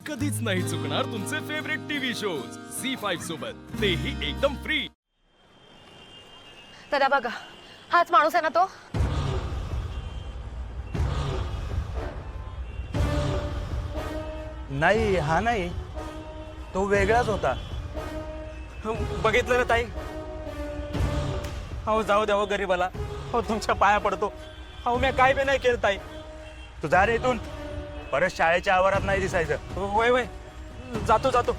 कधीच नाही चुकणार तुमचे फेवरेट टीव्ही शोज झी5 सोबत, तेही एकदम फ्री. दादा बघा, हाच माणूस आहे ना तो? नाही, हा नाही, तो वेगळाच होता. बघितलं ना ताई? हो जाऊ द्या हो गरीबाला. हो तुमच्या पाया पडतो. हो मी काय बी नाही केलं ताई. तू जा रे इथून, परत शाळेच्या आवारात नाही दिसायचं. वय वय जातो जातो.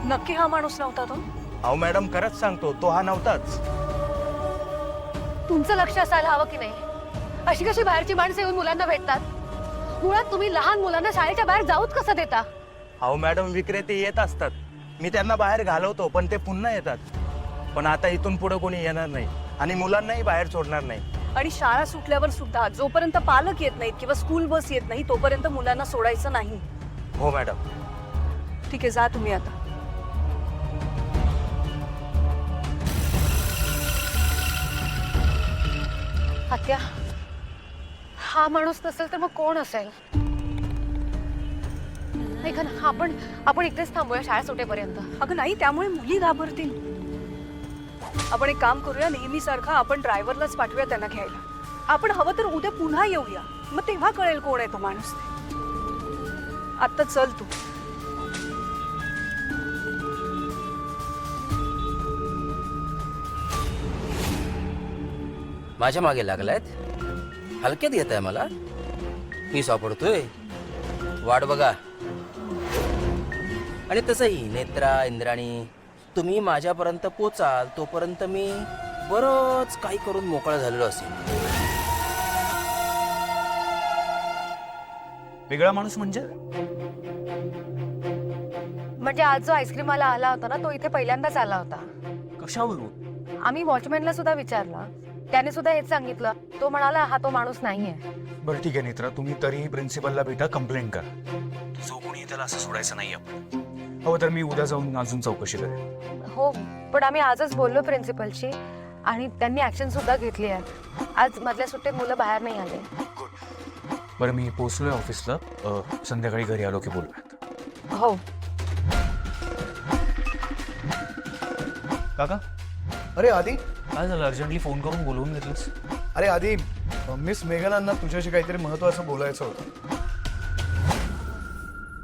नक्की हा माणूस नव्हता तो? अहो मॅडम, खरंच सांगतो, तो हा नव्हताच. तुमचं लक्ष असायला हवं की नाही? अशी कशी बाहेरची माणसं येऊन मुलांना भेटतात? मुळात तुम्ही लहान मुलांना शाळेच्या बाहेर जाऊच कसं देता? अहो मॅडम, विक्रेते येत असतात, मी त्यांना बाहेर घालवतो, पण ते पुन्हा येतात. पण आता इथून पुढे कोणी येणार नाही आणि मुलांनाही बाहेर सोडणार नाही. आणि शाळा सुटल्यावर सुद्धा जोपर्यंत पालक येत नाहीत किंवा स्कूल बस येत नाही तोपर्यंत मुलांना सोडायचं नाही. हो मॅडम. ठीक आहे, जा तुम्ही आता. आत्या, हा माणूस नसेल तर मग कोण असेल? ऐका ना, आपण इथेच थांबूया शाळा सुटेपर्यंत. अगं नाही, त्यामुळे मुली घाबरतील. आपण एक काम करूया, नेहमीसारखं आपण ड्रायव्हरलाच पाठवूया त्यांना घ्यायला. आपण हवं तर उद्या पुन्हा येऊया, मग तेव्हा कळेल कोण आहे तो माणूस. आत्ता चल तू. माझ्या मागे लागलायत, हलक्यात घेत आहे मला. मी सापडतोय, वाट बघा. आणि तसंही नेत्रा, इंद्राणी, तुम्ही माझ्यापर्यंत पोचाल तोपर्यंत मी बरंच काही करून मोकळा झालेलो असेल. वेगळा माणूस म्हणजे? म्हणजे आज जो आईस्क्रीमवाला आला होता ना, तो इथे पहिल्यांदाच आला होता. कशावरून? आम्ही वॉचमॅनला सुद्धा विचारलं, त्याने सुद्धा हेच सांगितलं. तो म्हणाला हा तो माणूस नाहीये. बरं ठीक आहे नेत्रा, तुम्ही तरीही प्रिन्सिपलला भेटा, कंप्लेंट करा. जो कोणी त्याला असं सोडायचं नाही आपण. हो तर मी उद्या जाऊन अजून चौकशी करेन. हो, पण आम्ही आजच बोललो प्रिन्सिपलशी आणि त्यांनी ऍक्शन सुद्धा घेतली आहे. आज मधल्या सुट्टीत मुलं बाहेर नाही आले. बरं, मी पोचलोय ऑफिसला. संध्याकाळी घरी आलो की बोलूयात. हो. काका, अरे आधी काय झालं, अर्जंटली फोन करून बोलवून घेतलंस? अरे आधी मिस मेघनांना तुझ्याशी काहीतरी महत्वाचं बोलायचं होतं.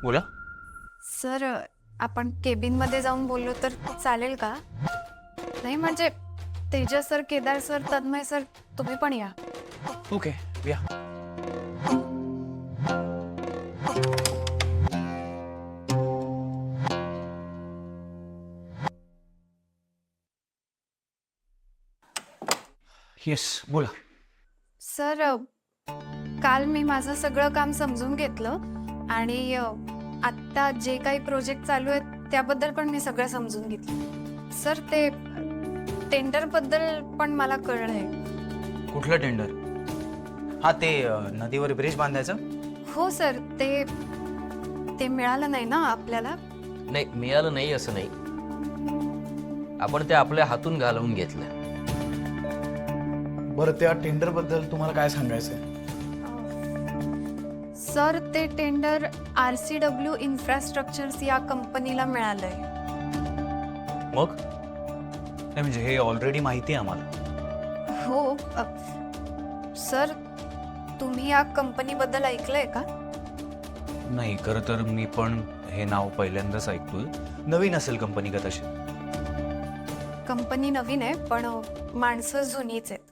बोला. सर, आपण केबिन मध्ये जाऊन बोललो तर चालेल का? नाही म्हणजे Tejas sir, Kedar sir, Tanmay sir, तुम्ही पण या. ओके, या. येस, बोला. सर, काल मी माझं सगळं काम समजून घेतलं आणि आत्ता जे काही प्रोजेक्ट चालू आहेत त्याबद्दल पण मी सगळं समजून घेतलं. सर, ते टेंडर बद्दल पण मला कळलंय. कुठलं टेंडर? हा, ते नदीवर ब्रिज बांधायचं. हो सर, ते मिळालं नाही ना आपल्याला? नाही, मिळालं नाही असं नाही, आपण ते आपल्या हातून घालवून घेतलं. बरं, त्या टेंडर बद्दल तुम्हाला काय सांगायचंय? सर, ते टेंडर RCW इन्फ्रास्ट्रक्चर्स या कंपनीला मिळालंय. मग नाही म्हणजे हे ऑलरेडी माहिती आहे आम्हाला. हो. सर, तुम्ही या कंपनीबद्दल ऐकलंय का? नाही, खरं तर मी पण हे नाव पहिल्यांदाच ऐकतोय. नवीन असेल कंपनी का तशी? कंपनी नवीन आहे पण माणसं जुनीच आहेत.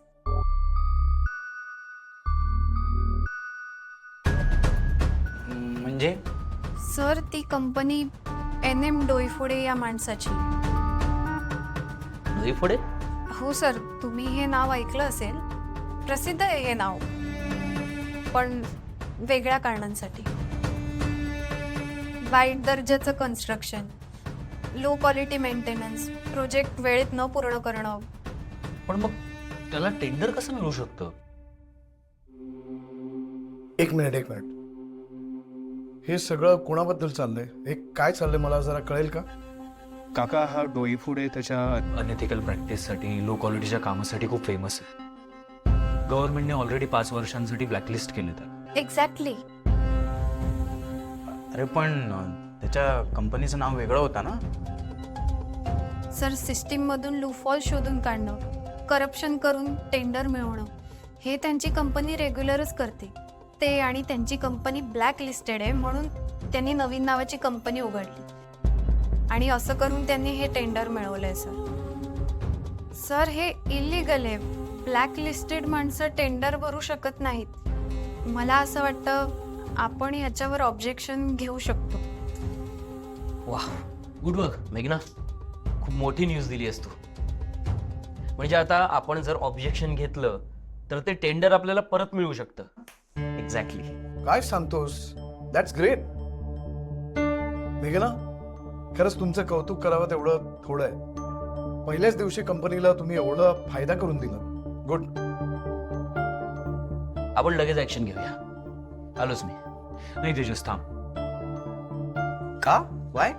म्हणजे? सर, ती कंपनी NM डोईफोडे या माणसाची. पुढे हो सर, तुम्ही हे नाव ऐकलं असेल. प्रसिद्ध आहे हे नाव, पण वेगळ्या कारणांसाठी. वाईट दर्जाचं construction, low quality maintenance, project वेळेत न पूर्ण करणं. पण मग त्याला टेंडर कसं मिळू शकतं? एक मिनिट. हे सगळं कोणाबद्दल चाललंय? हे काय चाललंय मला जरा कळेल का? काका हा डोई फूड आहे त्याच्या अनएथिकल प्रॅक्टिससाठी लो क्वालिटीच्या कामासाठी खूप फेमस आहे. गव्हर्नमेंटने ऑलरेडी 5 वर्षांसाठी ब्लॅकलिस्ट केले तर. एक्झॅक्टली. अरे पण त्याच्या कंपनीचं नाव वेगळं होतं ना. सर, सिस्टीममधून लूफॉल शोधून काढणं, करप्शन करून टेंडर मिळवणं हे त्यांची कंपनी रेग्युलरच करते. ते आणि त्यांची कंपनी ब्लॅक लिस्टेड आहे म्हणून त्यांनी नवीन नावाची कंपनी उघडली आणि असं करून त्यांनी हे टेंडर मिळवलंय. सर हे इलिगल आहे. ब्लॅक लिस्टेड माणसं टेंडर भरू शकत नाहीत. मला असं वाटतं आपण ह्याच्यावर ऑब्जेक्शन घेऊ शकतो. वा, गुड वर्क मेघना. खूप मोठी न्यूज दिली आहेस तू. म्हणजे आता आपण जर ऑब्जेक्शन घेतलं तर ते टेंडर आपल्याला परत मिळू शकतं. एक्झॅक्टली. काय सांगतोस? That's great. मेघना, खरंच तुमचं कौतुक करावं तेवढं थोडं आहे. पहिल्याच दिवशी कंपनीला तुम्ही एवढा फायदा करून दिला. गुड. आपण लगेच ऍक्शन घेऊया. आलोच मी. नाही तेजस थांब. का? वाय?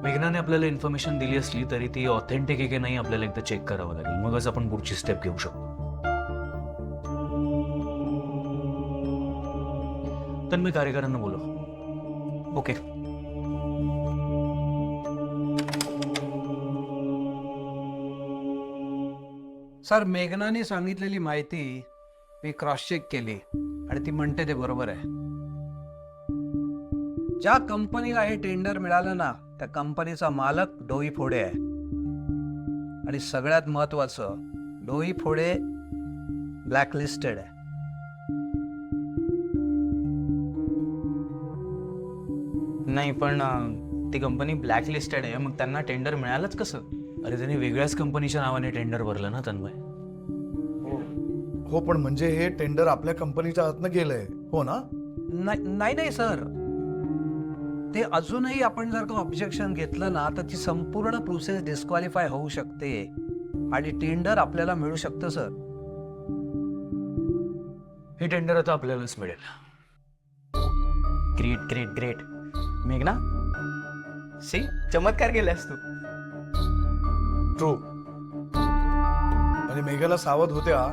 मेघनाने आपल्याला इन्फॉर्मेशन दिली असली तरी ती ऑथेंटिक आहे की नाही आपल्याला एकदा चेक करावं लागेल. मगच आपण पुढची स्टेप घेऊ शकतो. तर मी कार्यकाऱ्यांना बोलव. ओके. सर, मेघनाने सांगितलेली माहिती मी क्रॉस चेक केली आणि ती म्हणते ते बरोबर आहे. ज्या कंपनीला हे टेंडर मिळालं ना त्या कंपनीचा मालक डोई फोडे आहे. आणि सगळ्यात महत्वाचं, डोई फोडे ब्लॅकलिस्टेड आहे. नाही पण ती कंपनी ब्लॅक लिस्टेड आहे, मग त्यांना टेंडर मिळालंच कसं? अरे त्यांनी वेगळ्याच कंपनीच्या नावाने टेंडर भरलं ना तन्मय. हो, पण म्हणजे हे टेंडर आपल्या कंपनीच्या हातनं गेलंय, हो ना? नाही सर, ते अजूनही आपण जर का ऑब्जेक्शन घेतलं ना तर ती संपूर्ण प्रोसेस डिस्क्वालिफाय होऊ शकते आणि टेंडर आपल्याला मिळू शकतं. सर, हे टेंडर आता आपल्यालाच मिळेल. Great great great. मेघना, सी चमत्कार केलास तू. ट्रू. आणि मेघाला सावध होत्या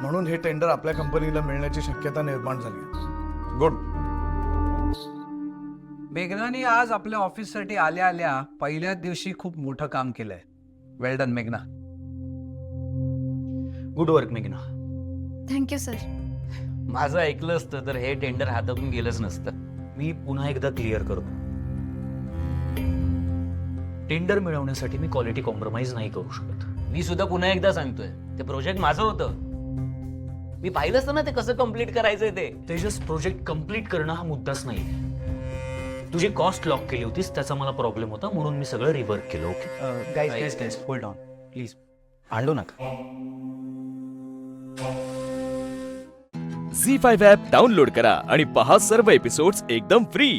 म्हणून हे टेंडर आपल्या कंपनीला मिळण्याची शक्यता निर्माण झाली. गुड. मेघनाने आज आपल्या ऑफिससाठी आल्या आल्या पहिल्याच दिवशी खूप मोठं काम केलंय. वेल डन मेघना. गुड वर्क मेघना. Thank you sir. माझं ऐकलं असतं तर हे टेंडर हातातून गेलंच नसतं. मी पुन्हा एकदा क्लिअर करतो. टेंडर मिळवण्यासाठी मी क्वालिटी कॉम्प्रोमाइज नाही करू शकत. मी सुद्धा पुन्हा एकदा सांगतोय, ते प्रोजेक्ट माझं होतं. मी पाहिलं असतं ना ते कसं कम्प्लीट करायचंय ते. तेजस, प्रोजेक्ट कम्प्लीट करणं हा मुद्दाच नाही. तुझी कॉस्ट लॉक केली होतीस त्याचा मला प्रॉब्लेम होता म्हणून मी सगळं रिवर्क केलं. Okay guys hold on please. आणू नका. झी5 ॲप डाउनलोड करा आणि पहा सर्व एपिसोड्स एकदम फ्री.